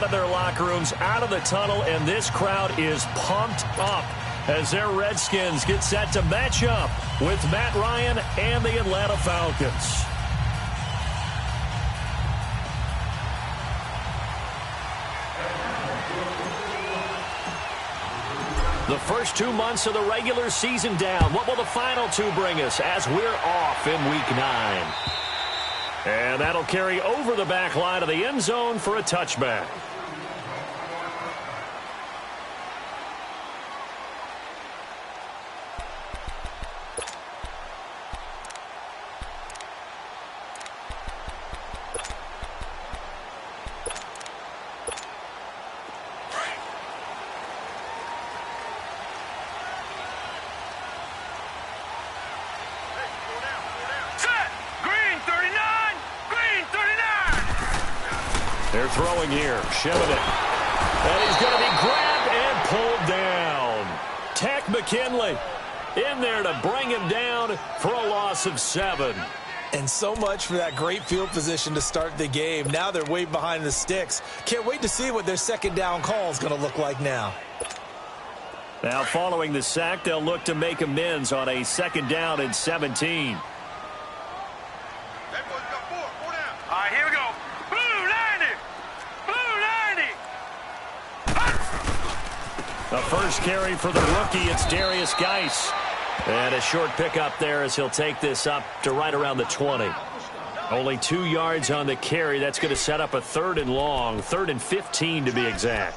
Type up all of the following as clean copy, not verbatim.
out of their locker rooms, out of the tunnel, and this crowd is pumped up as their Redskins get set to match up with Matt Ryan and the Atlanta Falcons. The first 2 months of the regular season down. What will the final 2 bring us as we're off in Week 9? And that'll carry over the back line of the end zone for a touchback. They're throwing here. Shevin. And he's going to be grabbed and pulled down. Tech McKinley in there to bring him down for a loss of 7. And so much for that great field position to start the game. Now they're way behind the sticks. Can't wait to see what their second down call is going to look like now. Now following the sack, they'll look to make amends on a 2nd down and 17. All right, here we go. The first carry for the rookie, it's Darius Geis. And a short pickup there as he'll take this up to right around the 20. Only 2 yards on the carry. That's going to set up a 3rd and long, 3rd and 15 to be exact.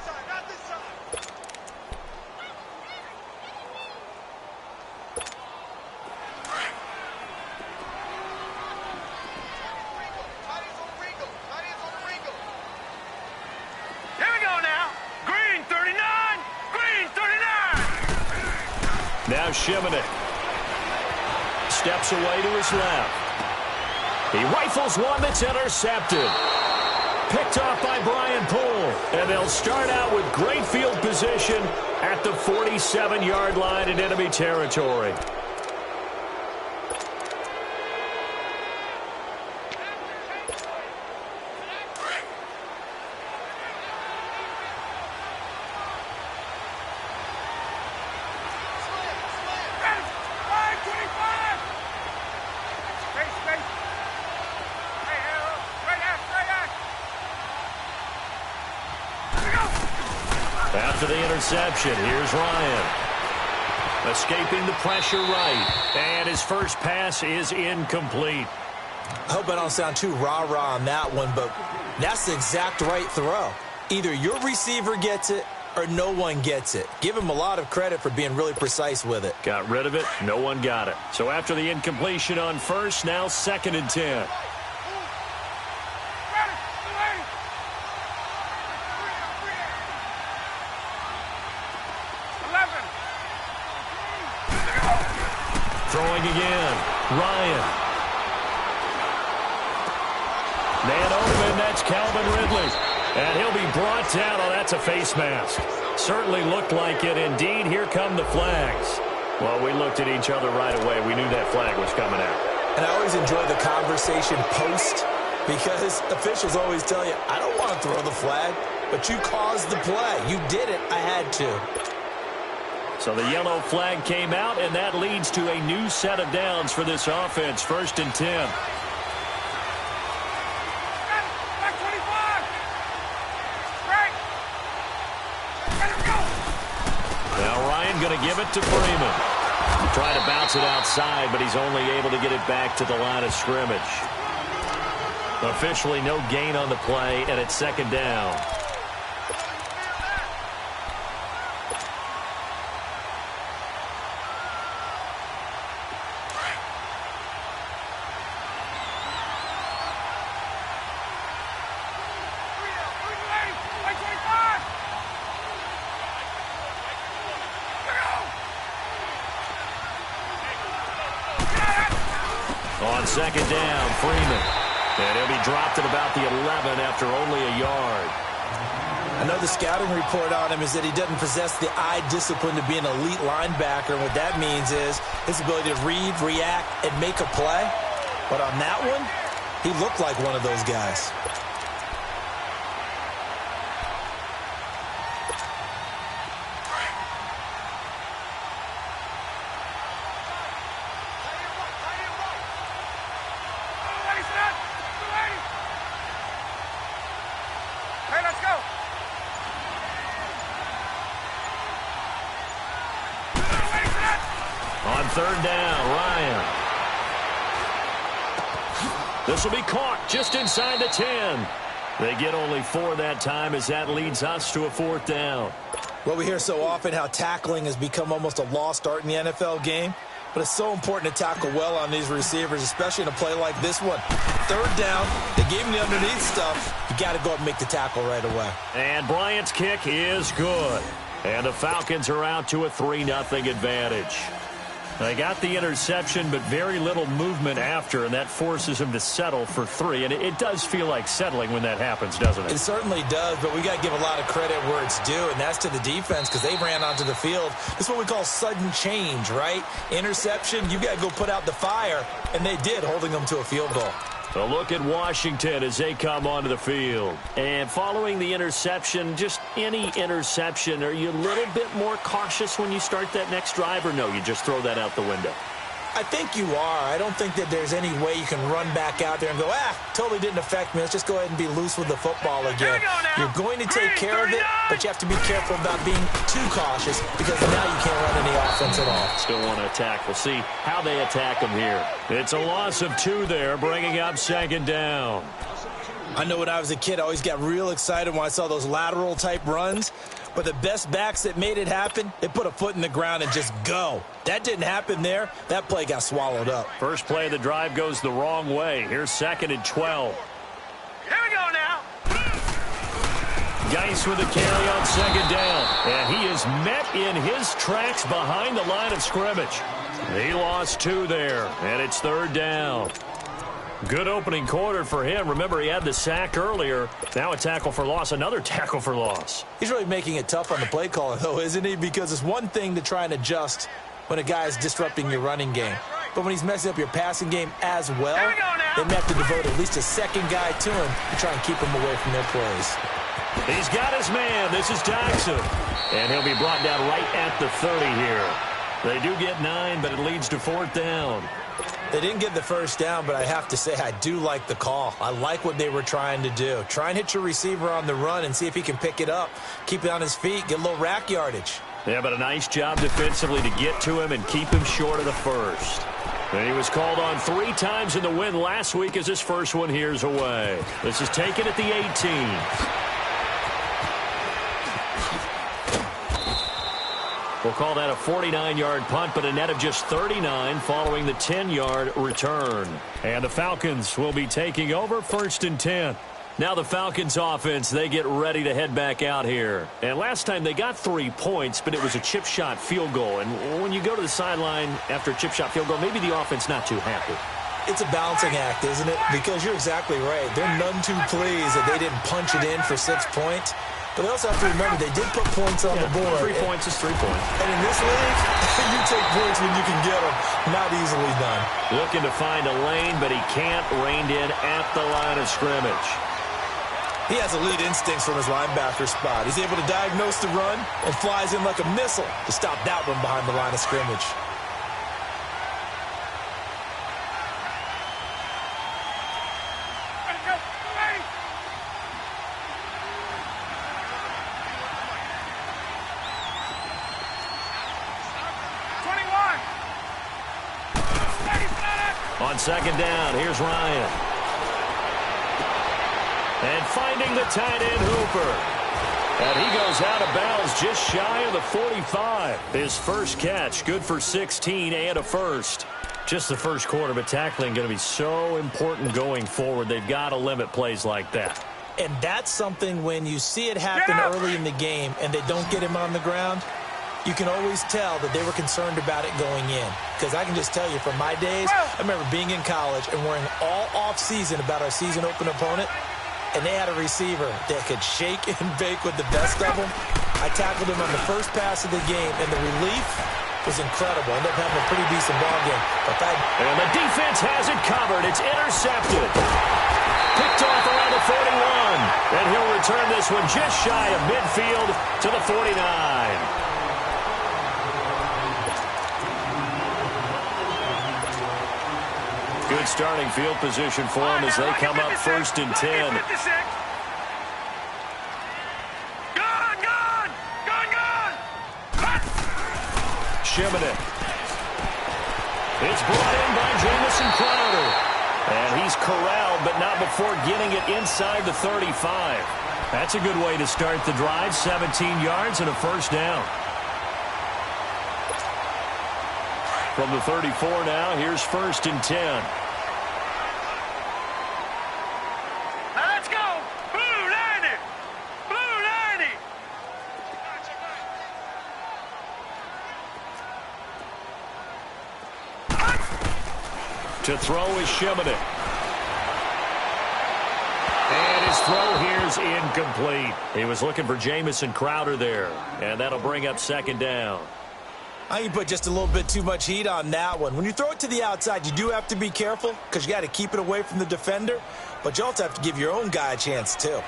Now Shimonek steps away to his left. He rifles one that's intercepted. Picked off by Brian Poole. And they'll start out with great field position at the 47-yard line in enemy territory. After the interception, here's Ryan. Escaping the pressure right. And his first pass is incomplete. I hope I don't sound too rah-rah on that one, but that's the exact right throw. Either your receiver gets it or no one gets it. Give him a lot of credit for being really precise with it. Got rid of it. No one got it. So after the incompletion on first, now 2nd and 10. Throwing again. Ryan. Man over him, that's Calvin Ridley. And he'll be brought down. Oh, that's a face mask. Certainly looked like it. Indeed, here come the flags. Well, we looked at each other right away. We knew that flag was coming out. And I always enjoy the conversation post because officials always tell you, I don't want to throw the flag, but you caused the play. You did it. I had to. So the yellow flag came out, and that leads to a new set of downs for this offense. 1st and 10. Now Ryan going to give it to Freeman. Trying to bounce it outside, but he's only able to get it back to the line of scrimmage. Officially no gain on the play, and it's 2nd down. On 2nd down, Freeman. And he'll be dropped at about the 11 after only a yard. I know the scouting report on him is that he doesn't possess the eye discipline to be an elite linebacker. And what that means is his ability to read, react, and make a play. But on that one, he looked like one of those guys. third down. Ryan. This will be caught just inside the 10. They get only 4 that time as that leads us to a 4th down. Well, we hear so often how tackling has become almost a lost art in the NFL game. But it's so important to tackle well on these receivers, especially in a play like this one. Third down, they gave him the underneath stuff. You got to go up and make the tackle right away. And Bryant's kick is good. And the Falcons are out to a 3-0 advantage. They got the interception, but very little movement after, and that forces him to settle for 3. And it does feel like settling when that happens, doesn't it? It certainly does, but we got to give a lot of credit where it's due, and that's to the defense because they ran onto the field. This is what we call sudden change, right? Interception, you got to go put out the fire, and they did, holding them to a field goal. A look at Washington as they come onto the field. And following the interception, just any interception, are you a little bit more cautious when you start that next drive, or no, you just throw that out the window? I think you are. I don't think that there's any way you can run back out there and go, totally didn't affect me. Let's just go ahead and be loose with the football again. You're going to take care of it, but you have to be careful about being too cautious because now you can't run any offense at all. Still want to attack. We'll see how they attack them here. It's a loss of 2 there, bringing up 2nd down. I know when I was a kid, I always got real excited when I saw those lateral-type runs. But the best backs that made it happen, they put a foot in the ground and just go. That didn't happen there. That play got swallowed up. First play of the drive goes the wrong way. Here's 2nd and 12. Here we go now. Geis with the carry on 2nd down. And he is met in his tracks behind the line of scrimmage. He lost 2 there, and it's 3rd down. Good opening quarter for him. Remember, he had the sack earlier. Now a tackle for loss, another tackle for loss. He's really making it tough on the play caller, though, isn't he? Because it's one thing to try and adjust when a guy is disrupting your running game. But when he's messing up your passing game as well, they may have to devote at least a second guy to him to try and keep him away from their plays. He's got his man. This is Jackson. And he'll be brought down right at the 30 here. They do get 9, but it leads to 4th down. They didn't get the first down, but I have to say I do like the call. I like what they were trying to do. Try and hit your receiver on the run and see if he can pick it up, keep it on his feet, get a little rack yardage. Yeah, but a nice job defensively to get to him and keep him short of the first. And he was called on 3 times in the win last week as his first one here's away. This is taken at the 18. We'll call that a 49-yard punt, but a net of just 39 following the 10-yard return. And the Falcons will be taking over 1st and 10. Now the Falcons offense, they get ready to head back out here. And last time they got 3 points, but it was a chip shot field goal. And when you go to the sideline after a chip shot field goal, maybe the offense not too happy. It's a balancing act, isn't it? Because you're exactly right. They're none too pleased that they didn't punch it in for 6 points. But they also have to remember they did put points on the board. 3 points is 3 points. And in this league, you take points when you can get them. Not easily done. Looking to find a lane, but he can't. Reined in at the line of scrimmage. He has elite instincts from his linebacker spot. He's able to diagnose the run and flies in like a missile to stop that one behind the line of scrimmage. On 2nd down, here's Ryan. And finding the tight end Hooper. And he goes out of bounds just shy of the 45. His first catch, good for 16 and a first. Just the first quarter, but tackling going to be so important going forward. They've got to limit plays like that. And that's something when you see it happen early in the game and they don't get him on the ground, you can always tell that they were concerned about it going in. Because I can just tell you from my days, I remember being in college and worrying all off-season about our season open opponent, and they had a receiver that could shake and bake with the best of them. I tackled him on the first pass of the game, and the relief was incredible. Ended up having a pretty decent ball game. And the defense has it covered. It's intercepted. Picked off around the 41. And he'll return this one just shy of midfield to the 49. Good starting field position for them as they come up 1st and 10. Gone! Shimmick. It's brought in by Jamison Crowder. And he's corralled, but not before getting it inside the 35. That's a good way to start the drive. 17 yards and a first down. From the 34 now, here's 1st and 10. Now let's go. Blue 90. Blue 90. To throw is Shimonek. And his throw here's incomplete. He was looking for Jamison Crowder there. And that'll bring up 2nd down. I think you put just a little bit too much heat on that one. When you throw it to the outside, you do have to be careful because you got to keep it away from the defender. But you also have to give your own guy a chance, too.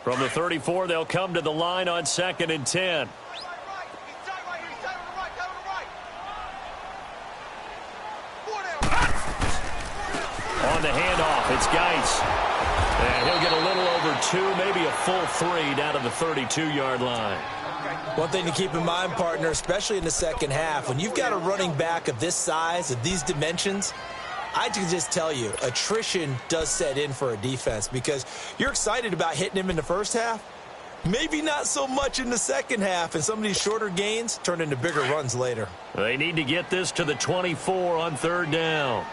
From the 34, they'll come to the line on 2nd and 10. On the handoff, it's Geis. And he'll get a little over 2, maybe a full 3 down to the 32-yard line. One thing to keep in mind, partner, especially in the second half, when you've got a running back of this size, of these dimensions, I can just tell you, attrition does set in for a defense because you're excited about hitting him in the first half. Maybe not so much in the second half, and some of these shorter gains turn into bigger runs later. They need to get this to the 24 on 3rd down.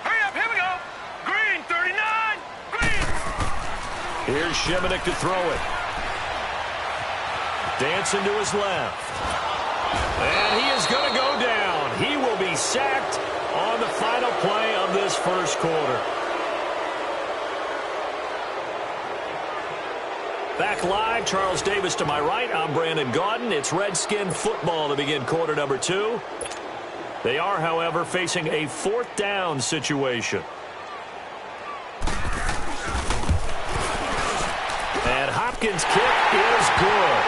Hurry up, here we go. Green 39. Green. Here's Shimonek to throw it. Dancing to his left. And he is going to go down. He will be sacked on the final play of this first quarter. Back live, Charles Davis to my right. I'm Brandon Gaudin. It's Redskin football to begin quarter number 2. They are, however, facing a 4th down situation. And Hopkins' kick is good.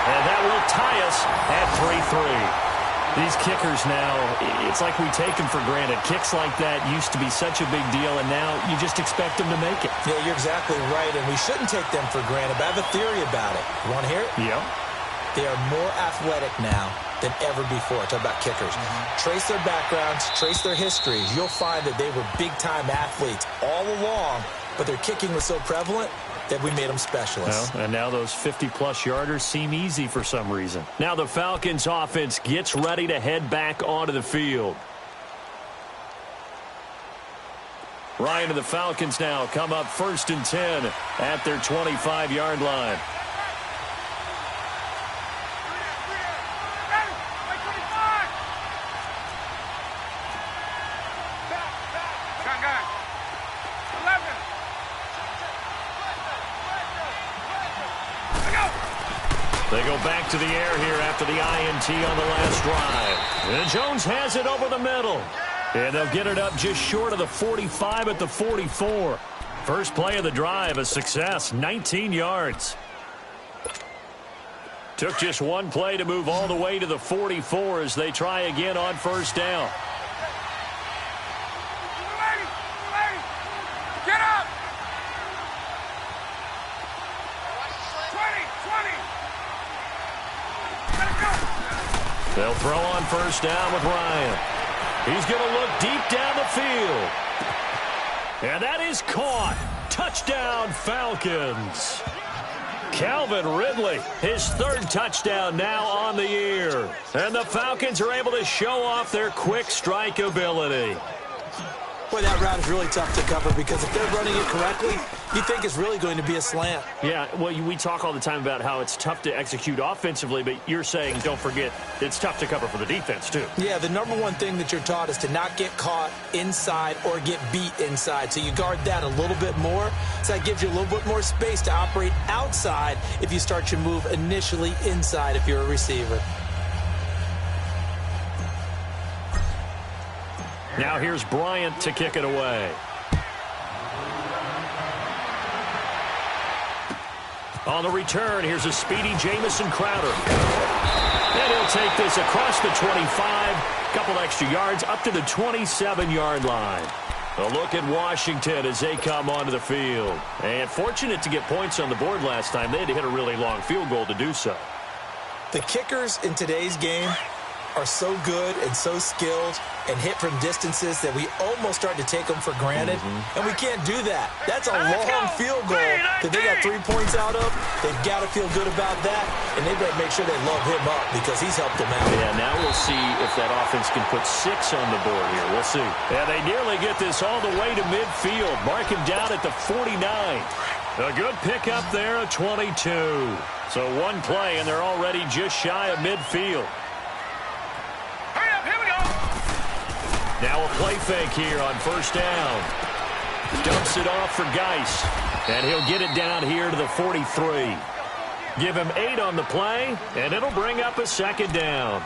And that will tie us at 3-3. These kickers now, it's like we take them for granted. Kicks like that used to be such a big deal, and now you just expect them to make it. Yeah, you're exactly right, and we shouldn't take them for granted, but I have a theory about it. You want to hear it? Yeah. They are more athletic now than ever before. Talk about kickers. Trace their backgrounds, trace their histories. You'll find that they were big-time athletes all along, but their kicking was so prevalent that we made them specialists. Well, and now those 50-plus yarders seem easy for some reason. Now the Falcons offense gets ready to head back onto the field. Ryan and the Falcons now come up 1st and 10 at their 25-yard line. They go back to the air here after the INT on the last drive. And Jones has it over the middle. And they'll get it up just short of the 45 at the 44. First play of the drive, a success, 19 yards. Took just one play to move all the way to the 44 as they try again on 1st down. Get up. 20. They'll throw on 1st down with Ryan. He's going to look deep down the field. And that is caught. Touchdown, Falcons. Calvin Ridley, his 3rd touchdown now on the year. And the Falcons are able to show off their quick strike ability. Boy, that route is really tough to cover because if they're running it correctly, you think it's really going to be a slant. Yeah, well, we talk all the time about how it's tough to execute offensively, but you're saying, don't forget, it's tough to cover for the defense, too. Yeah, the number one thing that you're taught is to not get caught inside or get beat inside. So you guard that a little bit more. So that gives you a little bit more space to operate outside if you start your move initially inside if you're a receiver. Now here's Bryant to kick it away. On the return, here's a speedy Jamison Crowder. And he'll take this across the 25, couple extra yards up to the 27-yard line. A look at Washington as they come onto the field. And fortunate to get points on the board last time. They had to hit a really long field goal to do so. The kickers in today's game are so good and so skilled and hit from distances that we almost start to take them for granted, and we can't do that. That's a long field goal that they got 3 points out of. They've got to feel good about that, and they better make sure they love him up because he's helped them out. Yeah, now we'll see if that offense can put 6 on the board here. We'll see. Yeah, they nearly get this all the way to midfield. Mark him down at the 49. A good pickup there at 22. So one play, and they're already just shy of midfield. Now a play fake here on first down. Dumps it off for Geis. And he'll get it down here to the 43. Give him 8 on the play, and it'll bring up a second down.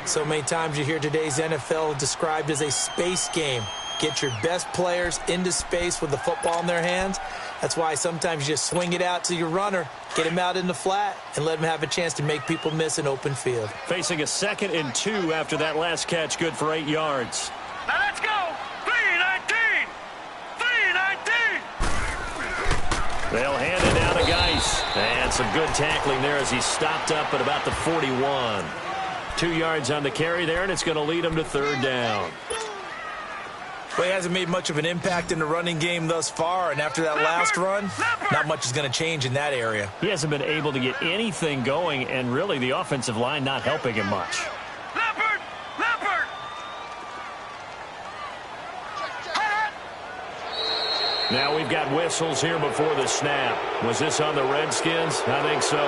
So many times you hear today's NFL described as a space game. Get your best players into space with the football in their hands. That's why sometimes you just swing it out to your runner, get him out in the flat, and let him have a chance to make people miss an open field. Facing a 2nd and 2 after that last catch, good for 8 yards. Now let's go. 3-19. 3-19. They'll hand it down to Geis. And some good tackling there as he stopped up at about the 41. 2 yards on the carry there, and it's going to lead him to third down. Well, he hasn't made much of an impact in the running game thus far, and after that last run, not much is going to change in that area. He hasn't been able to get anything going, and really the offensive line not helping him much. Leopard! Leopard! Now we've got whistles here before the snap. Was this on the Redskins? I think so.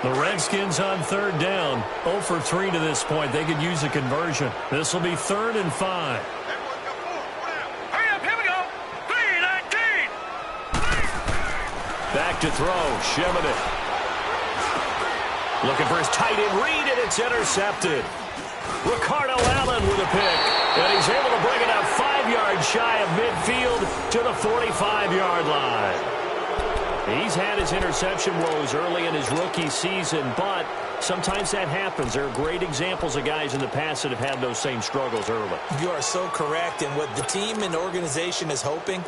The Redskins on third down. 0 for 3 to this point. They could use a conversion. This will be 3rd and 5. Hurry up, here we go. 3-19. Back to throw. Shimon. Looking for his tight end read, and it's intercepted. Ricardo Allen with a pick. And he's able to bring it up 5 yards shy of midfield to the 45-yard line. He's had his interception woes early in his rookie season, but sometimes that happens. There are great examples of guys in the past that have had those same struggles early. You are so correct, and what the team and organization is hoping,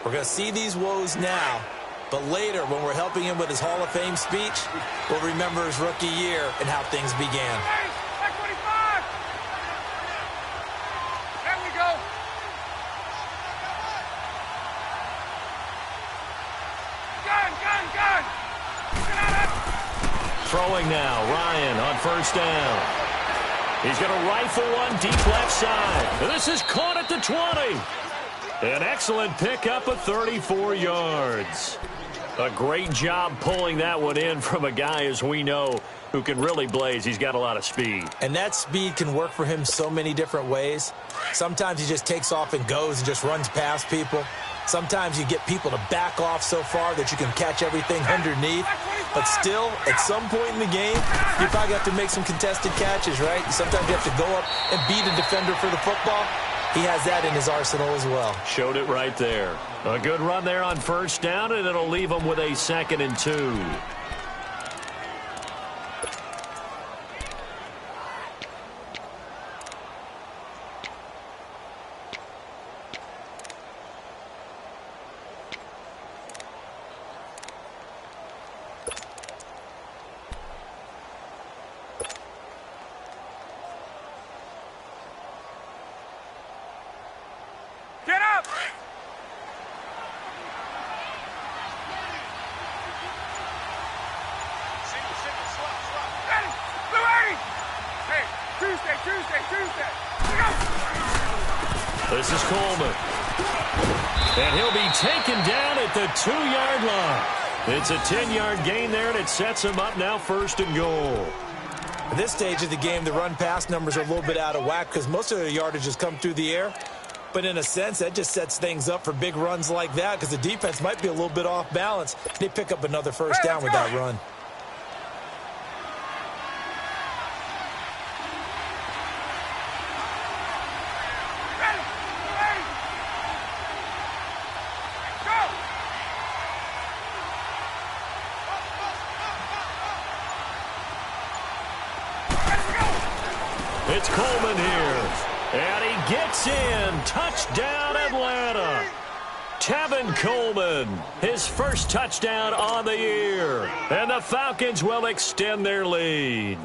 we're going to see these woes now, but later when we're helping him with his Hall of Fame speech, we'll remember his rookie year and how things began. Back 25. There we go. Gun. Throwing now, Ryan on first down. He's going to rifle one deep left side. This is caught at the 20. An excellent pickup of 34 yards. A great job pulling that one in from a guy, as we know, who can really blaze. He's got a lot of speed. And that speed can work for him so many different ways. Sometimes he just takes off and goes and just runs past people. Sometimes you get people to back off so far that you can catch everything underneath. But still, at some point in the game, you probably have to make some contested catches, right? Sometimes you have to go up and beat a defender for the football. He has that in his arsenal as well. Showed it right there. A good run there on first down, and it'll leave him with a 2nd and 2. Get up! Ready! Blue 80! Hey, Tuesday! This is Coleman. And he'll be taken down at the 2-yard line. It's a 10-yard gain there, and it sets him up now 1st and goal. At this stage of the game, the run-pass numbers are a little bit out of whack because most of their yardage has come through the air. But in a sense, that just sets things up for big runs like that because the defense might be a little bit off balance. They pick up another first down with that run. It's Coleman here. And he gets in. Touchdown, Atlanta. Tevin Coleman, his first touchdown on the year. And the Falcons will extend their lead.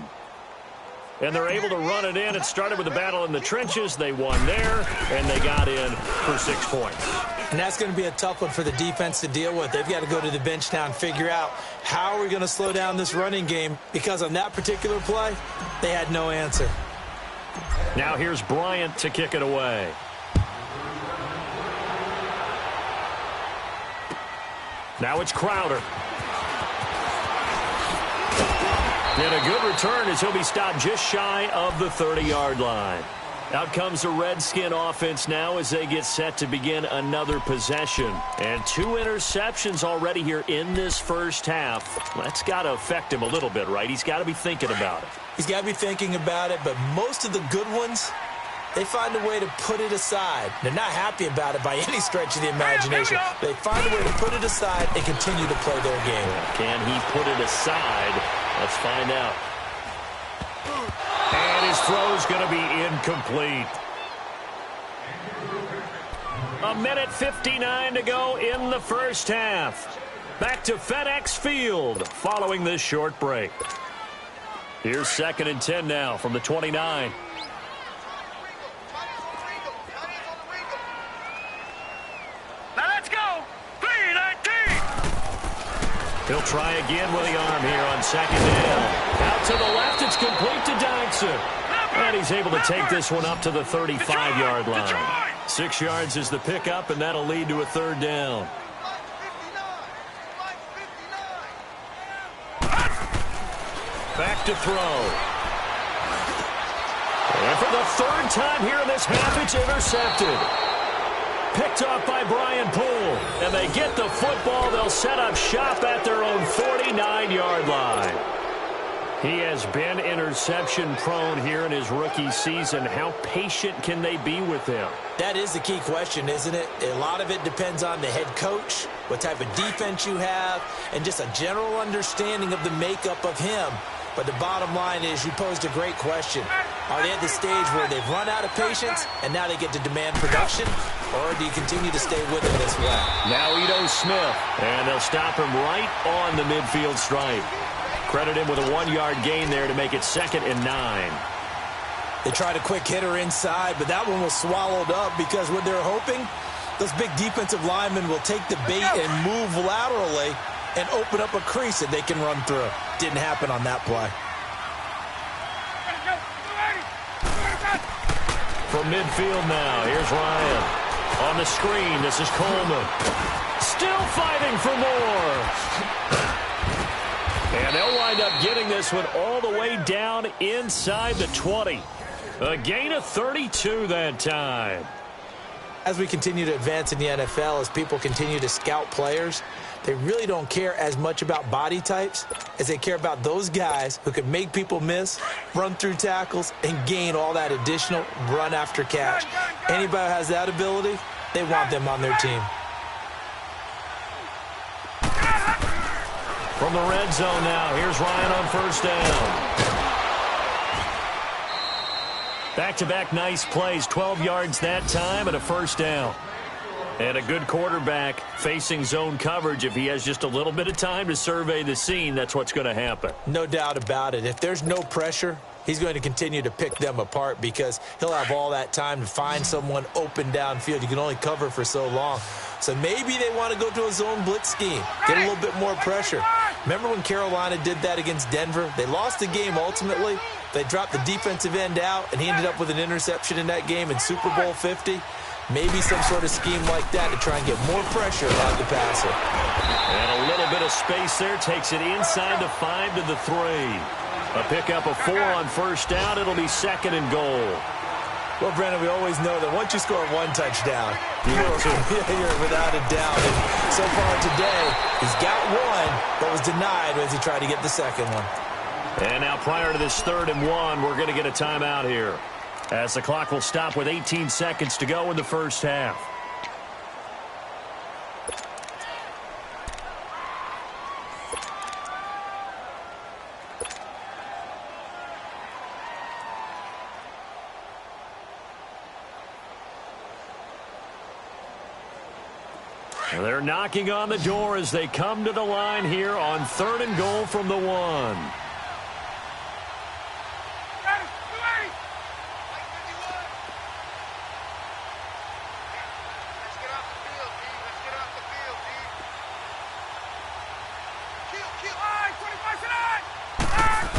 And they're able to run it in. It started with a battle in the trenches. They won there, and they got in for 6 points. And that's going to be a tough one for the defense to deal with. They've got to go to the bench now and figure out how are we going to slow down this running game, because on that particular play, they had no answer. Now here's Bryant to kick it away. Now it's Crowder. And a good return as he'll be stopped just shy of the 30-yard line. Out comes the Redskin offense now as they get set to begin another possession. And 2 interceptions already here in this first half. That's got to affect him a little bit, right? He's got to be thinking about it. He's got to be thinking about it, but most of the good ones, they find a way to put it aside. They're not happy about it by any stretch of the imagination. They find a way to put it aside and continue to play their game. Can he put it aside? Let's find out. And his throw's going to be incomplete. 1:59 to go in the first half. Back to FedEx Field following this short break. Here's 2nd and 10 now from the 29. Now let's go. 3-19. He'll try again with the arm here on 2nd down. Out to the left, it's complete to Dyson. And he's able to take this one up to the 35-yard line. 6 yards is the pickup, and that'll lead to a 3rd down. Back to throw. And for the 3rd time here in this half, it's intercepted. Picked off by Brian Poole. And they get the football. They'll set up shop at their own 49-yard line. He has been interception-prone here in his rookie season. How patient can they be with him? That is the key question, isn't it? A lot of it depends on the head coach, what type of defense you have, and just a general understanding of the makeup of him. But the bottom line is you posed a great question. Are they at the stage where they've run out of patience and now they get to demand production? Or do you continue to stay with him this way? Now Ito Smith, and they'll stop him right on the midfield stripe. Credit him with a 1-yard gain there to make it 2nd and 9. They tried a quick hitter inside, but that one was swallowed up because what they're hoping, those big defensive linemen will take the bait and move laterally and open up a crease that they can run through. Didn't happen on that play. From midfield now, here's Ryan. On the screen, this is Coleman. Still fighting for more. And they'll wind up getting this one all the way down inside the 20. A gain of 32 that time. As we continue to advance in the NFL, as people continue to scout players, they really don't care as much about body types as they care about those guys who can make people miss, run through tackles, and gain all that additional run after catch. Anybody who has that ability, they want them on their team. From the red zone now, here's Ryan on 1st down. Back-to-back nice plays, 12 yards that time and a 1st down. And a good quarterback facing zone coverage. If he has just a little bit of time to survey the scene, that's what's going to happen. No doubt about it. If there's no pressure, he's going to continue to pick them apart because he'll have all that time to find someone open downfield. You can only cover for so long. So maybe they want to go to a zone blitz scheme, get a little bit more pressure. Remember when Carolina did that against Denver? They lost the game ultimately. They dropped the defensive end out, and he ended up with an interception in that game in Super Bowl 50. Maybe some sort of scheme like that to try and get more pressure on the passer. And a little bit of space there takes it inside the 5 to the 3. A pickup of 4 on 1st down. It'll be 2nd and goal. Well, Brandon, we always know that once you score 1 touchdown, you're without a doubt. And so far today, he's got 1, but was denied as he tried to get the 2nd one. And now prior to this 3rd and 1, we're going to get a timeout here, as the clock will stop with 18 seconds to go in the first half. They're knocking on the door as they come to the line here on 3rd and goal from the 1.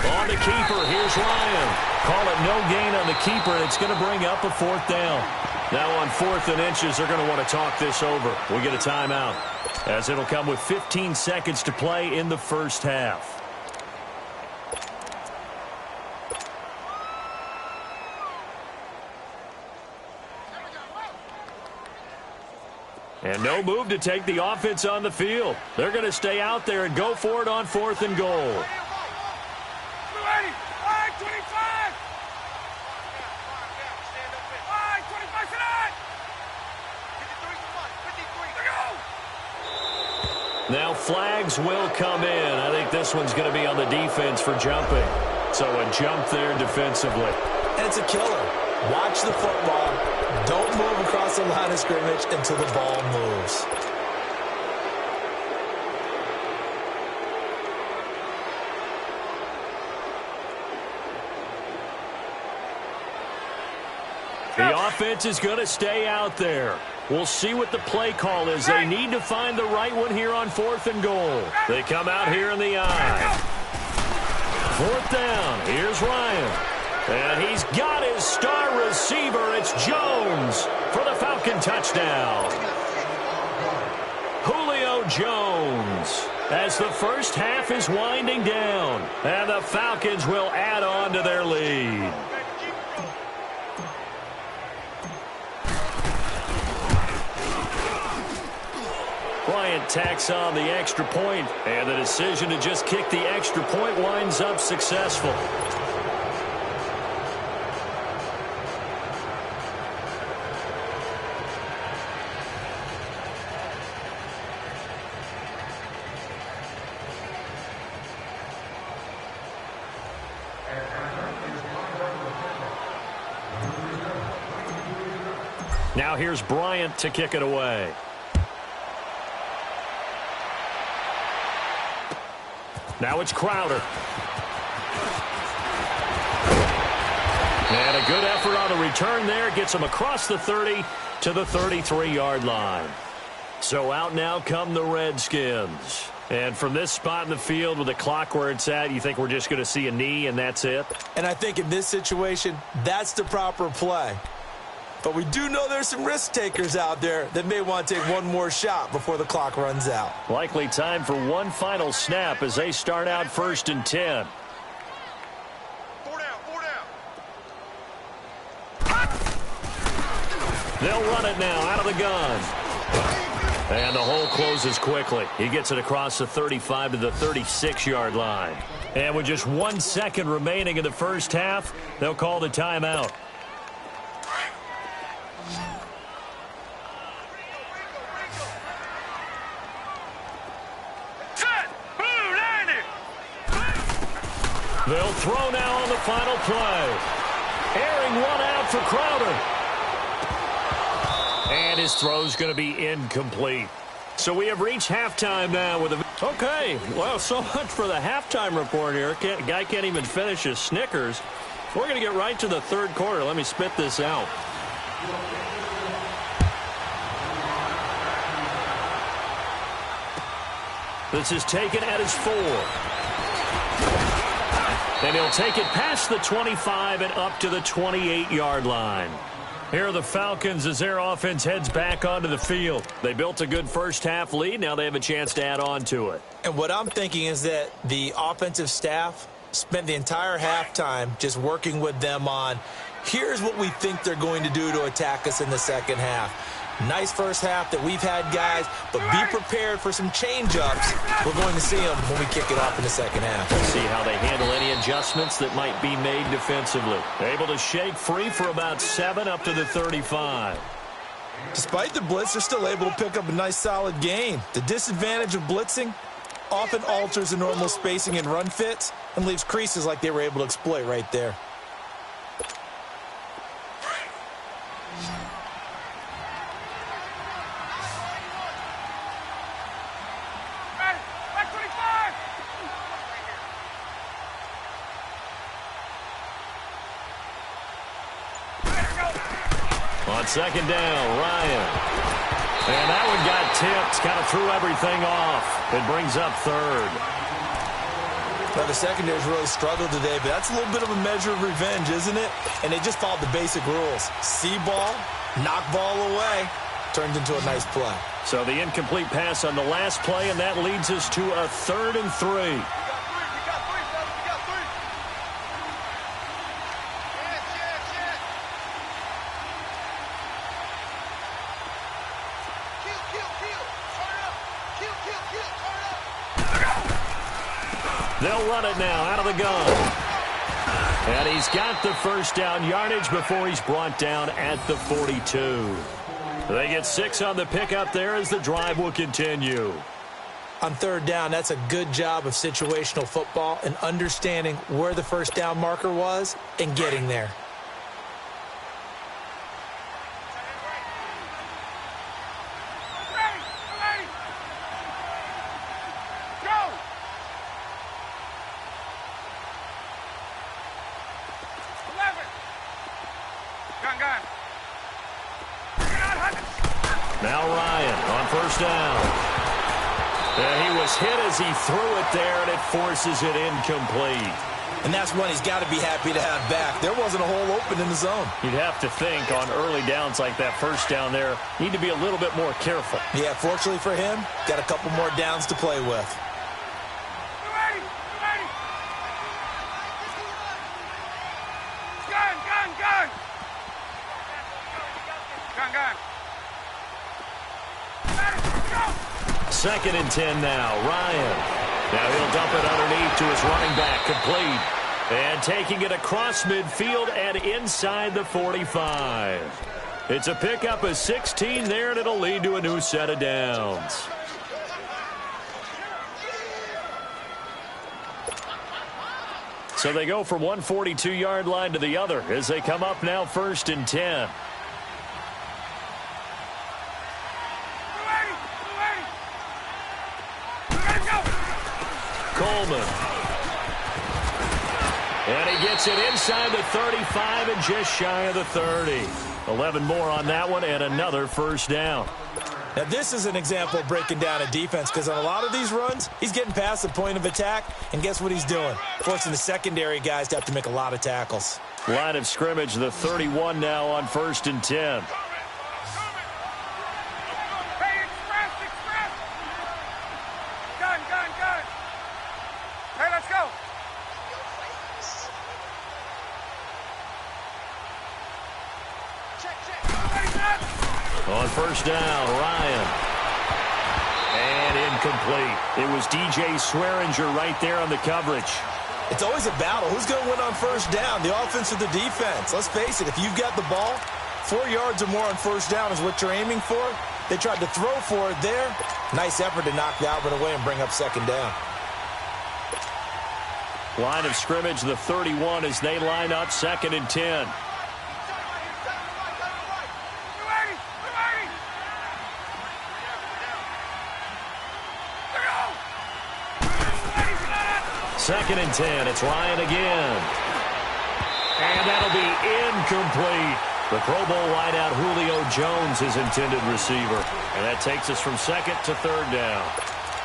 On the keeper, here's Ryan. Call it no gain on the keeper, and it's going to bring up a 4th down. Now on 4th and inches, they're going to want to talk this over. We get a timeout, as it'll come with 15 seconds to play in the first half. And no move to take the offense on the field. They're going to stay out there and go for it on 4th and goal. Now flags will come in. I think this one's going to be on the defense for jumping. So a jump there defensively. And it's a killer. Watch the football. Don't move across the line of scrimmage until the ball moves. The offense is going to stay out there. We'll see what the play call is. They need to find the right one here on 4th and goal. They come out here in the eye. 4th down. Here's Ryan. And he's got his star receiver. It's Jones for the Falcon touchdown. Julio Jones as the first half is winding down. And the Falcons will add on to their lead. Bryant tacks on the extra point, and the decision to just kick the extra point winds up successful. Now here's Bryant to kick it away. Now it's Crowder. And a good effort on the return there. Gets him across the 30 to the 33-yard line. So out now come the Redskins. And from this spot in the field with the clock where it's at, you think we're just going to see a knee and that's it? And I think in this situation, that's the proper play. But we do know there's some risk takers out there that may want to take one more shot before the clock runs out. Likely time for one final snap as they start out 1st and 10. 4 down, 4 down. They'll run it now out of the gun. And the hole closes quickly. He gets it across the 35 to the 36-yard line. And with just 1 second remaining in the first half, they'll call the timeout. They'll throw now on the final play. Airing one out for Crowder. And his throw's going to be incomplete. So we have reached halftime now with a... Okay, well, so much for the halftime report here. Guy can't even finish his Snickers. We're going to get right to the 3rd quarter. Let me spit this out. This is taken at his 4. And he'll take it past the 25 and up to the 28-yard line. Here are the Falcons as their offense heads back onto the field. They built a good first half lead. Now they have a chance to add on to it. And what I'm thinking is that the offensive staff spent the entire halftime just working with them on, here's what we think they're going to do to attack us in the second half. Nice first half that we've had, guys, but be prepared for some change-ups. We're going to see them when we kick it off in the second half. We'll see how they handle any adjustments that might be made defensively. Able to shake free for about 7 up to the 35. Despite the blitz, they're still able to pick up a nice, solid gain. The disadvantage of blitzing often alters the normal spacing and run fits and leaves creases like they were able to exploit right there. On second down, Ryan. And that one got tipped, kind of threw everything off. It brings up third. Well, the secondary's really struggled today, but that's a little bit of a measure of revenge, isn't it? And they just followed the basic rules. See ball, knock ball away, turned into a nice play. So the incomplete pass on the last play, and that leads us to a 3rd and 3. They'll run it now out of the gun. And he's got the first down yardage before he's brought down at the 42. They get 6 on the pickup there as the drive will continue. On 3rd down, that's a good job of situational football and understanding where the first down marker was and getting there. Now Ryan on first down. And he was hit as he threw it there, and it forces it incomplete. And that's one he's got to be happy to have back. There wasn't a hole open in the zone. You'd have to think on early downs like that first down there, need to be a little bit more careful. Yeah, fortunately for him, got a couple more downs to play with. Second and 10 now. Ryan. Now he'll dump it underneath to his running back. Complete. And taking it across midfield and inside the 45. It's a pickup of 16 there, and it'll lead to a new set of downs. So they go from one 42-yard line to the other as they come up now 1st and 10. Coleman. And he gets it inside the 35 and just shy of the 30. 11 more on that one and another first down. Now, this is an example of breaking down a defense because on a lot of these runs, he's getting past the point of attack, and guess what he's doing? Forcing the secondary guys to have to make a lot of tackles. Line of scrimmage, the 31 now on 1st and 10. On first down, Ryan. And incomplete. It was DJ Swearinger right there on the coverage. It's always a battle. Who's going to win on first down, the offense or the defense? Let's face it, if you've got the ball, 4 yards or more on first down is what you're aiming for. They tried to throw for it there. Nice effort to knock that one away and bring up second down. Line of scrimmage, the 31 as they line up 2nd and 10. Second and 10. It's Ryan again. And that'll be incomplete. The Pro Bowl wideout Julio Jones, his intended receiver. And that takes us from 2nd to 3rd down.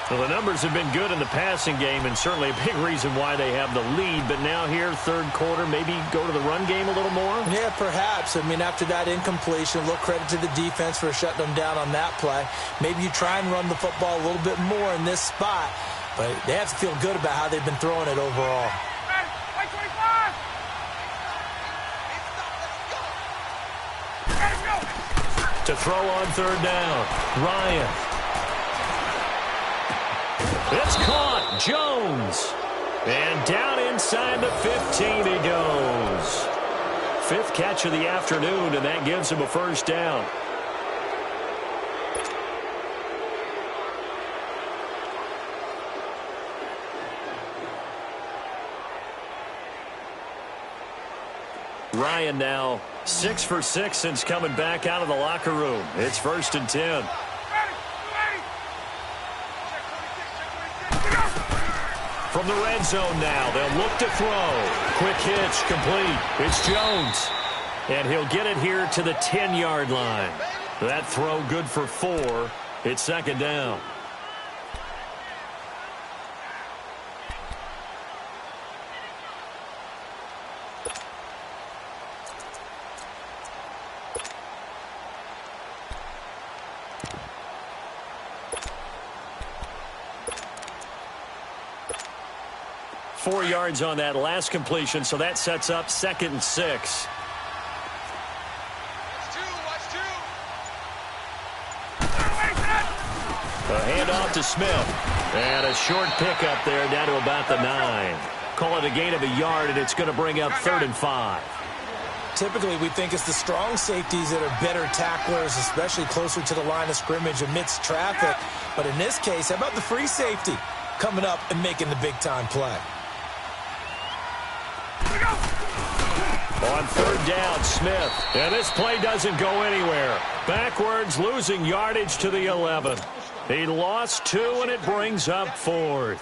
Well, the numbers have been good in the passing game and certainly a big reason why they have the lead. But now here, 3rd quarter, maybe go to the run game a little more? Yeah, perhaps. I mean, after that incompletion, a little credit to the defense for shutting them down on that play. Maybe you try and run the football a little bit more in this spot. But they have to feel good about how they've been throwing it overall. To throw on 3rd down, Ryan. It's caught. Jones. And down inside the 15 he goes. 5th catch of the afternoon, and that gives him a first down. Ryan now 6 for 6 since coming back out of the locker room. It's 1st and 10. From the red zone now, they'll look to throw. Quick hitch, complete. It's Jones. And he'll get it here to the 10-yard line. That throw good for 4. It's second down. Four yards on that last completion, so that sets up 2nd and 6. A handoff to Smith. And a short pickup there down to about the 9. Call it a gain of a yard, and it's going to bring up 3rd and 5. Typically, we think it's the strong safeties that are better tacklers, especially closer to the line of scrimmage amidst traffic. But in this case, how about the free safety coming up and making the big-time play? On 3rd down, Smith. And this play doesn't go anywhere. Backwards, losing yardage to the 11. He lost 2, and it brings up 4th.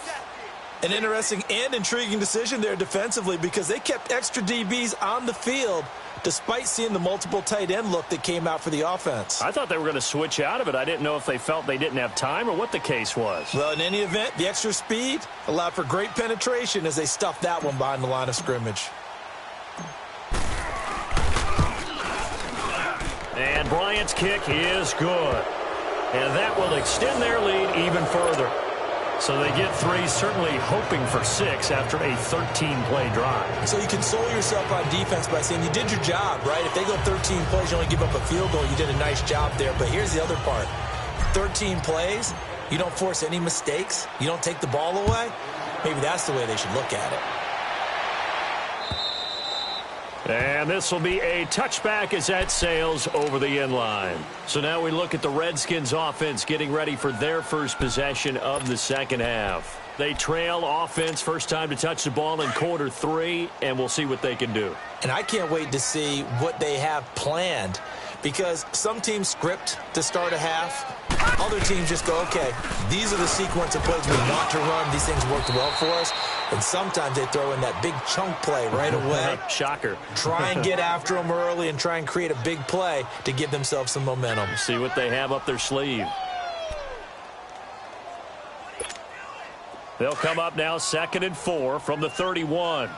An interesting and intriguing decision there defensively because they kept extra DBs on the field despite seeing the multiple tight end look that came out for the offense. I thought they were going to switch out of it. I didn't know if they felt they didn't have time or what the case was. Well, in any event, the extra speed allowed for great penetration as they stuffed that one behind the line of scrimmage. And Bryant's kick is good. And that will extend their lead even further. So they get 3, certainly hoping for 6 after a 13-play drive. So you console yourself on defense by saying you did your job, right? If they go 13 plays, you only give up a field goal, you did a nice job there. But here's the other part. 13 plays, you don't force any mistakes, you don't take the ball away. Maybe that's the way they should look at it. And this will be a touchback as that sails over the end line. So now we look at the Redskins offense getting ready for their first possession of the second half. They trail offense, first time to touch the ball in quarter 3, and we'll see what they can do. And I can't wait to see what they have planned because some teams script to start a half. Other teams just go, okay, these are the sequence of plays we want to run. These things worked well for us. And sometimes they throw in that big chunk play right away. Shocker. Try and get after them early and try and create a big play to give themselves some momentum. See what they have up their sleeve. They'll come up now 2nd and 4 from the 31.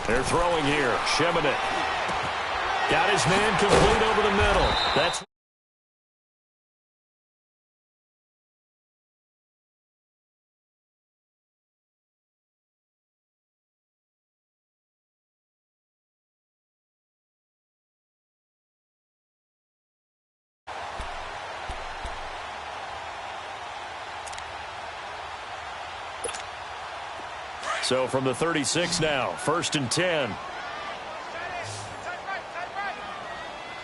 They're throwing here. Sheminik got his man complete over the middle. That's so from the 36 now, 1st and 10.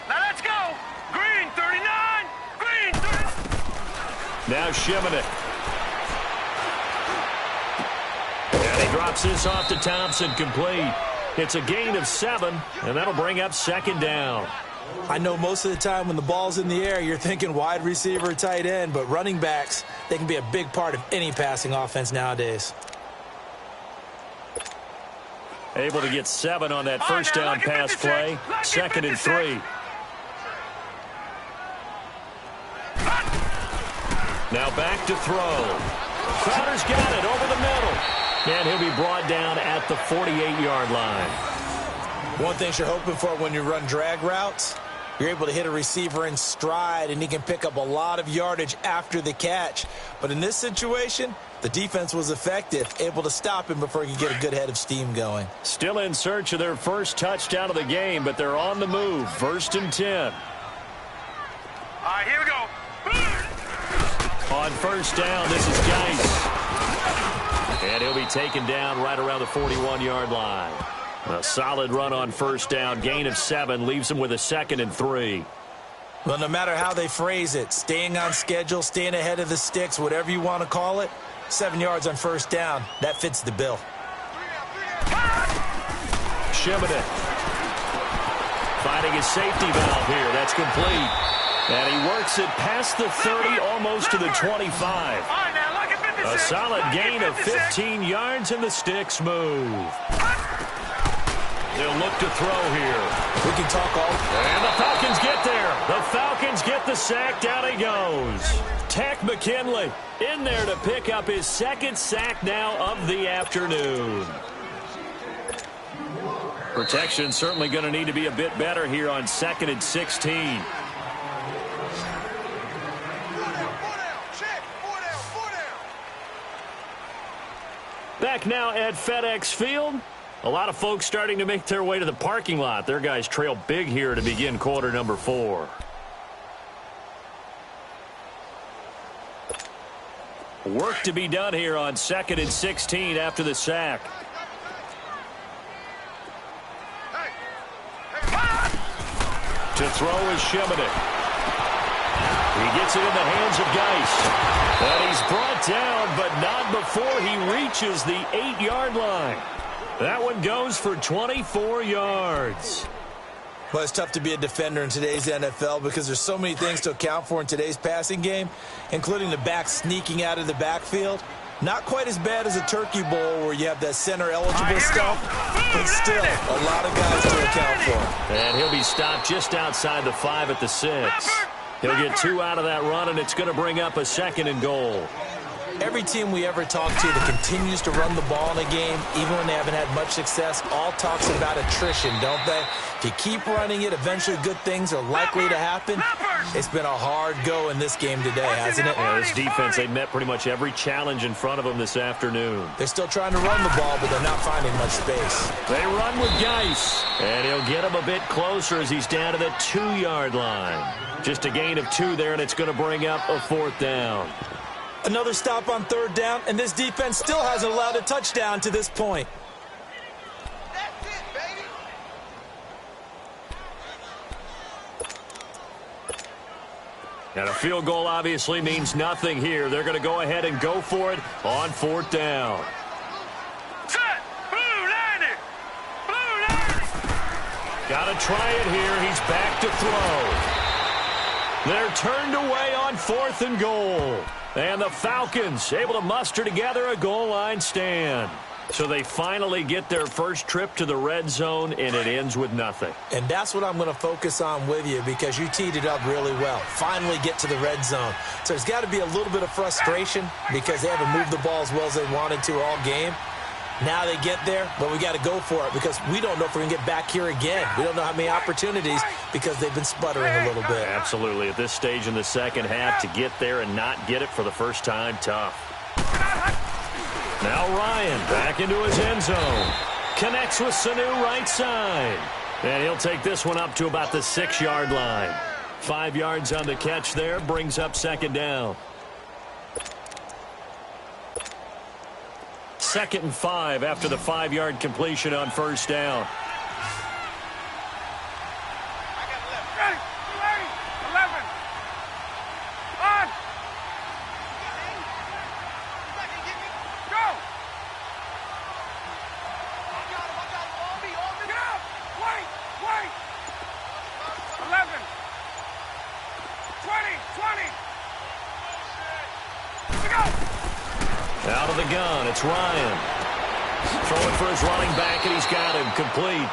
Now let's go. Green 39. Green 39. Now Sheminik. And he drops this off to Thompson, complete. It's a gain of 7, and that'll bring up 2nd down. I know most of the time when the ball's in the air, you're thinking wide receiver, tight end, but running backs, they can be a big part of any passing offense nowadays. Able to get 7 on that first down pass play. 2nd and 3. Now back to throw. Crowder's got it over the middle. And he'll be brought down at the 48-yard line. One thing you're hoping for when you run drag routes, you're able to hit a receiver in stride, and he can pick up a lot of yardage after the catch. But in this situation, the defense was effective, able to stop him before he could get a good head of steam going. Still in search of their first touchdown of the game, but they're on the move. 1st and 10. All right, here we go. On 1st down, this is Geis. And he'll be taken down right around the 41-yard line. A solid run on 1st down. Gain of 7 leaves them with a 2nd and 3. Well, no matter how they phrase it, staying on schedule, staying ahead of the sticks, whatever you want to call it, 7 yards on 1st down, that fits the bill. Sheminik finding his safety valve here. That's complete. And he works it past the 30, almost to the 25. All right, now look at 50. A solid gain of 15 yards, and the sticks move. They'll look to throw here. We can talk all. And the Falcons get there. The Falcons get the sack. Down he goes. Tack McKinley in there to pick up his second sack now of the afternoon. Protection certainly going to need to be a bit better here on 2nd and 16. Back now at FedEx Field. A lot of folks starting to make their way to the parking lot. Their guys trail big here to begin quarter number 4. Work to be done here on 2nd and 16 after the sack. To throw is Shimonik. He gets it in the hands of Geis. And he's brought down, but not before he reaches the 8-yard line. That one goes for 24 yards. Well, it's tough to be a defender in today's NFL because there's so many things to account for in today's passing game, including the back sneaking out of the backfield. Not quite as bad as a Turkey Bowl where you have that center-eligible stuff, but still a lot of guys to account for. And he'll be stopped just outside the 5 at the 6. He'll get 2 out of that run, and it's going to bring up a 2nd and goal. Every team we ever talk to that continues to run the ball in a game, even when they haven't had much success, all talks about attrition, don't they? If you keep running it, eventually good things are likely to happen. It's been a hard go in this game today, hasn't it? Yeah, this defense, they met pretty much every challenge in front of them this afternoon. They're still trying to run the ball, but they're not finding much space. They run with Geis, and he'll get him a bit closer as he's down to the 2-yard line. Just a gain of 2 there, and it's going to bring up a 4th down. Another stop on 3rd down, and this defense still hasn't allowed a touchdown to this point. That's it, baby. And a field goal obviously means nothing here. They're going to go ahead and go for it on 4th down. Set. Blue 90. Blue 90. Got to try it here. He's back to throw. They're turned away on 4th and goal. And the Falcons able to muster together a goal line stand. So they finally get their first trip to the red zone, and it ends with nothing. And that's what I'm going to focus on with you because you teed it up really well. Finally get to the red zone. So there's got to be a little bit of frustration because they haven't moved the ball as well as they wanted to all game. Now they get there, but we got to go for it because we don't know if we're going to get back here again. We don't know how many opportunities because they've been sputtering a little bit. Absolutely. At this stage in the second half, to get there and not get it for the first time, tough. Now Ryan back into his end zone. Connects with Sanu right side. And he'll take this one up to about the 6-yard line. 5 yards on the catch there, brings up 2nd down. 2nd and 5 after the 5-yard completion on 1st down. Ready. 11. On. Go. Get up. Wait. 11. 20. Let's go. Out of the gun, it's Ryan. Throwing for his running back, and he's got him complete.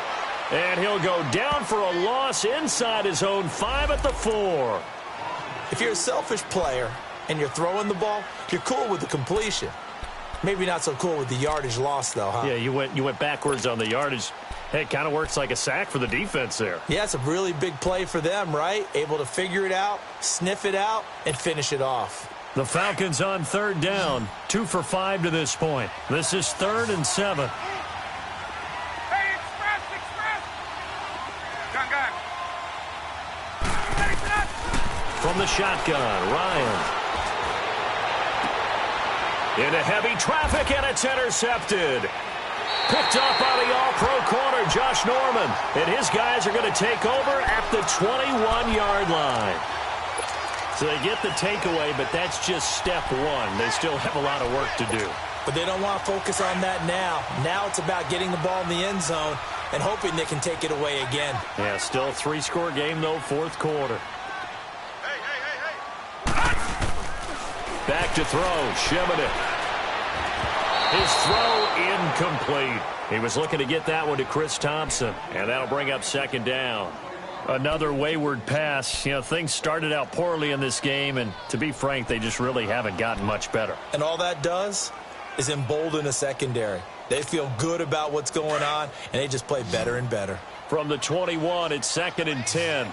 And he'll go down for a loss inside his own 5 at the 4. If you're a selfish player and you're throwing the ball, you're cool with the completion. Maybe not so cool with the yardage loss, though, huh? Yeah, you went backwards on the yardage. Hey, it kind of works like a sack for the defense there. Yeah, it's a really big play for them, right? Able to figure it out, sniff it out, and finish it off. The Falcons on 3rd down, 2 for 5 to this point. This is 3rd and 7. Hey, express. Gun. Ready, set. From the shotgun, Ryan. Into heavy traffic, and it's intercepted. Picked up by the all-pro corner, Josh Norman. And his guys are going to take over at the 21-yard line. So they get the takeaway, but that's just step 1. They still have a lot of work to do. But they don't want to focus on that now. Now it's about getting the ball in the end zone and hoping they can take it away again. Yeah, still a 3-score game, though, 4th quarter. Hey. Back to throw, Shimonik. His throw incomplete. He was looking to get that one to Chris Thompson, and that'll bring up second down. Another wayward pass. You know, things started out poorly in this game, and to be frank, they just really haven't gotten much better. And all that does is embolden a secondary. They feel good about what's going on, and they just play better and better. From the 21, it's 2nd and 10.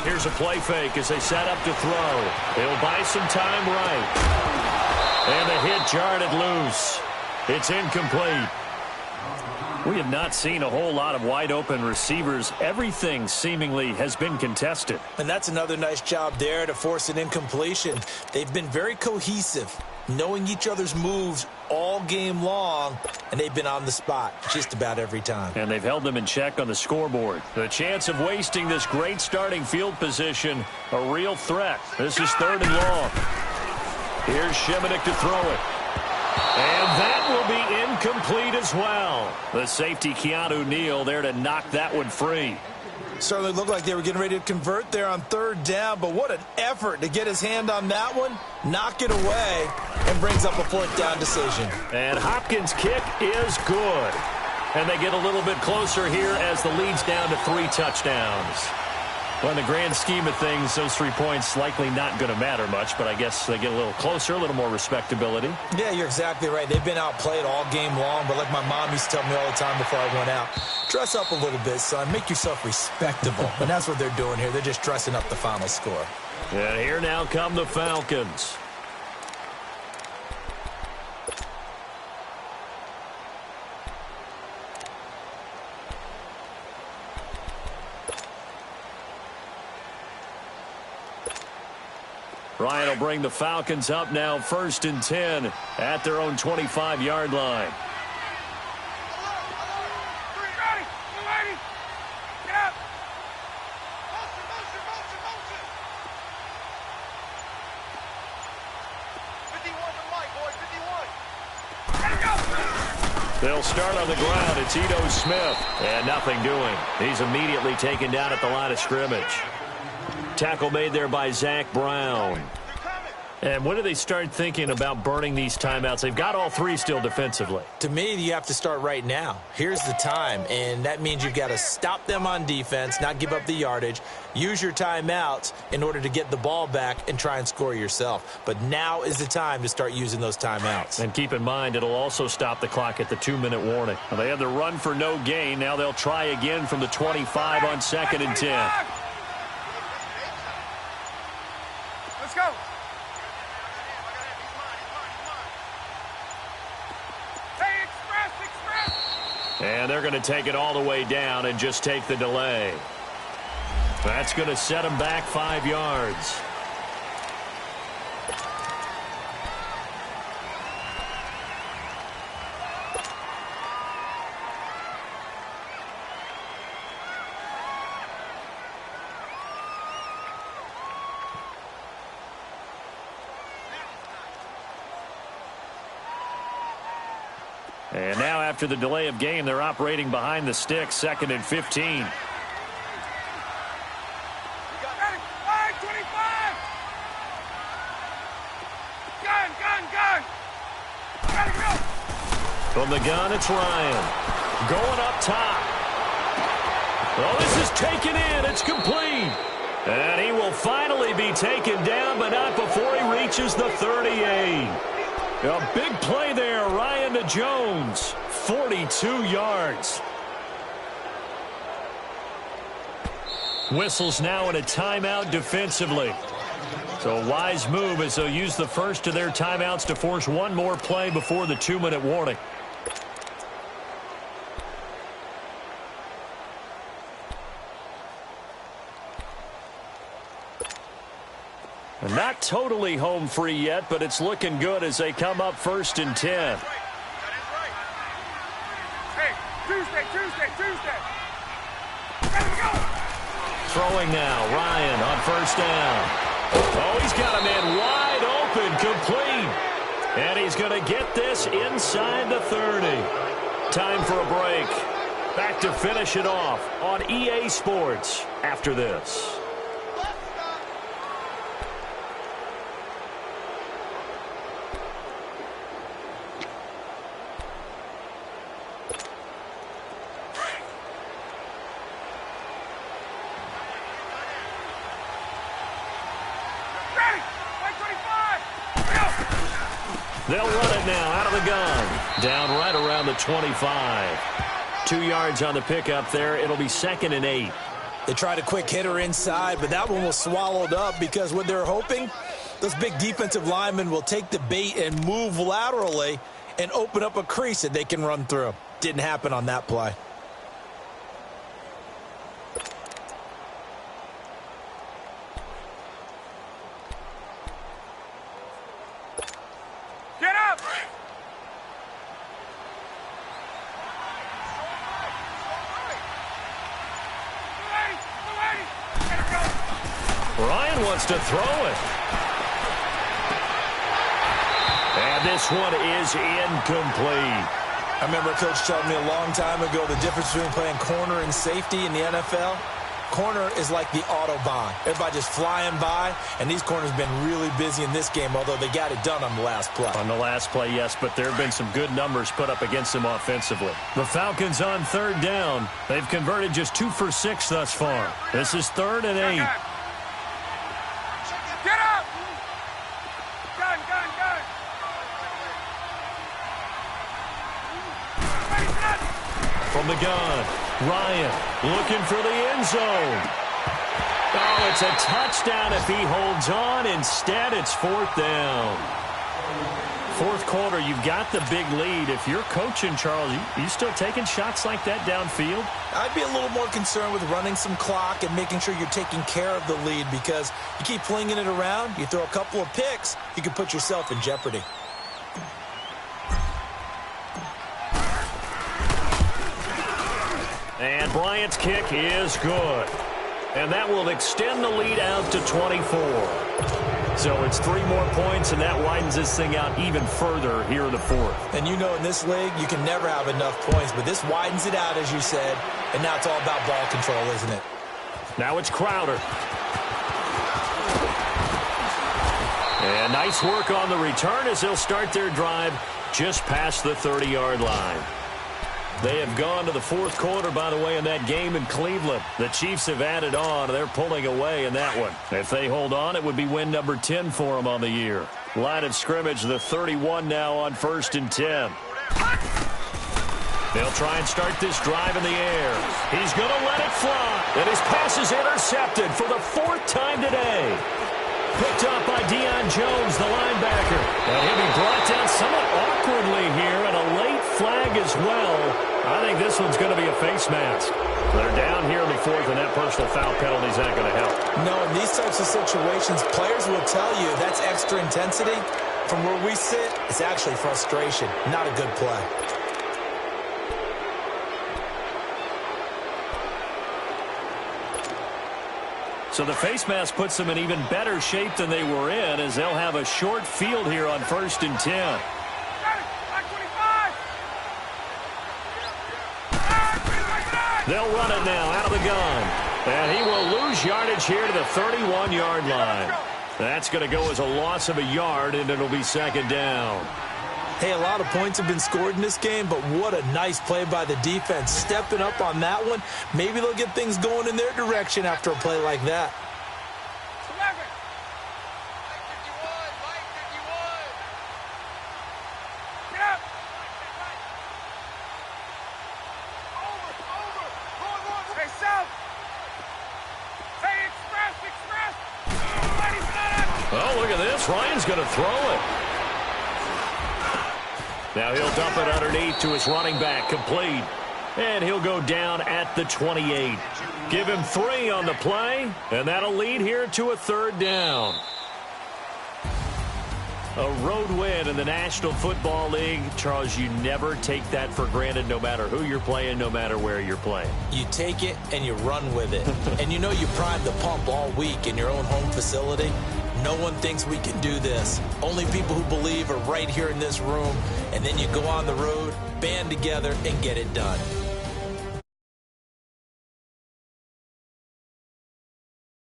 Here's a play fake as they set up to throw. They'll buy some time right. And the hit jarred it loose. It's incomplete. We have not seen a whole lot of wide-open receivers. Everything seemingly has been contested. And that's another nice job there to force an incompletion. They've been very cohesive, knowing each other's moves all game long, and they've been on the spot just about every time. And they've held them in check on the scoreboard. The chance of wasting this great starting field position, a real threat. This is 3rd and long. Here's Shimonik to throw it. And that will be incomplete as well. The safety, Keanu Neal, there to knock that one free. Certainly looked like they were getting ready to convert there on 3rd down, but what an effort to get his hand on that one, knock it away, and brings up a 4th down decision. And Hopkins' kick is good. And they get a little bit closer here as the lead's down to 3 touchdowns. Well, in the grand scheme of things, those 3 points likely not going to matter much, but I guess they get a little closer, a little more respectability. Yeah, you're exactly right. They've been outplayed all game long, but like my mom used to tell me all the time before I went out, dress up a little bit, son. Make yourself respectable. And that's what they're doing here. They're just dressing up the final score. And here now come the Falcons. Ryan will bring the Falcons up now 1st and 10 at their own 25-yard line. They'll start on the ground. It's Ito Smith. And nothing doing. He's immediately taken down at the line of scrimmage. Tackle made there by Zach Brown. And when do they start thinking about burning these timeouts? They've got all 3 still defensively. To me, you have to start right now. Here's the time, and that means you've got to stop them on defense, not give up the yardage, use your timeouts in order to get the ball back and try and score yourself. But now is the time to start using those timeouts. And keep in mind, it'll also stop the clock at the 2-minute warning. Now, they had the run for no gain. Now they'll try again from the 25 on 2nd and 10. Let's go. And they're going to take it all the way down and just take the delay. That's going to set them back 5 yards. And now after the delay of game, they're operating behind the sticks, 2nd and 15. Gun. Gotta go. From the gun, it's Ryan. Going up top. Oh, this is taken in. It's complete. And he will finally be taken down, but not before he reaches the 38. A big play there, Ryan to Jones. 42 yards. Whistles now in a timeout defensively. So a wise move as they'll use the first of their timeouts to force one more play before the 2-minute warning. And not totally home free yet, but it's looking good as they come up 1st and 10. Hey, Tuesday. Let's go. Throwing now, Ryan on 1st down. Oh, he's got a man wide open, complete. And he's going to get this inside the 30. Time for a break. Back to finish it off on EA Sports after this. They'll run it now out of the gun. Down right around the 25. 2 yards on the pickup there. It'll be 2nd and 8. They tried a quick hitter inside, but that one was swallowed up because what they're hoping, those big defensive linemen will take the bait and move laterally and open up a crease that they can run through. Didn't happen on that play. Get up! Ryan wants to throw it. And this one is incomplete. I remember a coach telling me a long time ago the difference between playing corner and safety in the NFL. Corner is like the Autobahn. Everybody just flying by, and these corners have been really busy in this game, although they got it done on the last play. On the last play, yes, but there have been some good numbers put up against them offensively. The Falcons on 3rd down. They've converted just 2 for 6 thus far. This is 3rd and 8. Get up! Gun, gun, gun! From the gun, Ryan looking for the end zone. Oh, it's a touchdown if he holds on. Instead, it's 4th down. 4th quarter, you've got the big lead. If you're coaching, Charles, you still taking shots like that downfield? I'd be a little more concerned with running some clock and making sure you're taking care of the lead, because you keep flinging it around, you throw a couple of picks, you can put yourself in jeopardy. And Bryant's kick is good. And that will extend the lead out to 24. So it's 3 more points, and that widens this thing out even further here in the 4th. And you know in this league, you can never have enough points, but this widens it out, as you said, and now it's all about ball control, isn't it? Now it's Crowder. And nice work on the return as they'll start their drive just past the 30-yard line. They have gone to the 4th quarter, by the way, in that game in Cleveland. The Chiefs have added on. They're pulling away in that one. If they hold on, it would be win number 10 for them on the year. Line of scrimmage, the 31 now on 1st and 10. They'll try and start this drive in the air. He's going to let it fly. And his pass is intercepted for the 4th time today. Picked up by Deion Jones, the linebacker. And he'll be brought down somewhat awkwardly here, and a late flag as well. I think this one's going to be a face mask. They're down here in the 4th, and that personal foul penalty is not going to help. No, in these types of situations, players will tell you that's extra intensity. From where we sit, it's actually frustration, not a good play. So the face mask puts them in even better shape than they were in, as they'll have a short field here on 1st and 10. They'll run it now out of the gun. And he will lose yardage here to the 31-yard line. That's going to go as a loss of a yard, and it'll be 2nd down. Hey, a lot of points have been scored in this game, but what a nice play by the defense. Stepping up on that one, maybe they'll get things going in their direction after a play like that. Oh, look at this. Ryan's going to throw it. Now he'll dump it underneath to his running back, complete. And he'll go down at the 28. Give him 3 on the play, and that'll lead here to a 3rd down. A road win in the National Football League. Charles, you never take that for granted, no matter who you're playing, no matter where you're playing. You take it and you run with it. And you know you primed the pump all week in your own home facility. No one thinks we can do this. Only people who believe are right here in this room. And then you go on the road, band together, and get it done.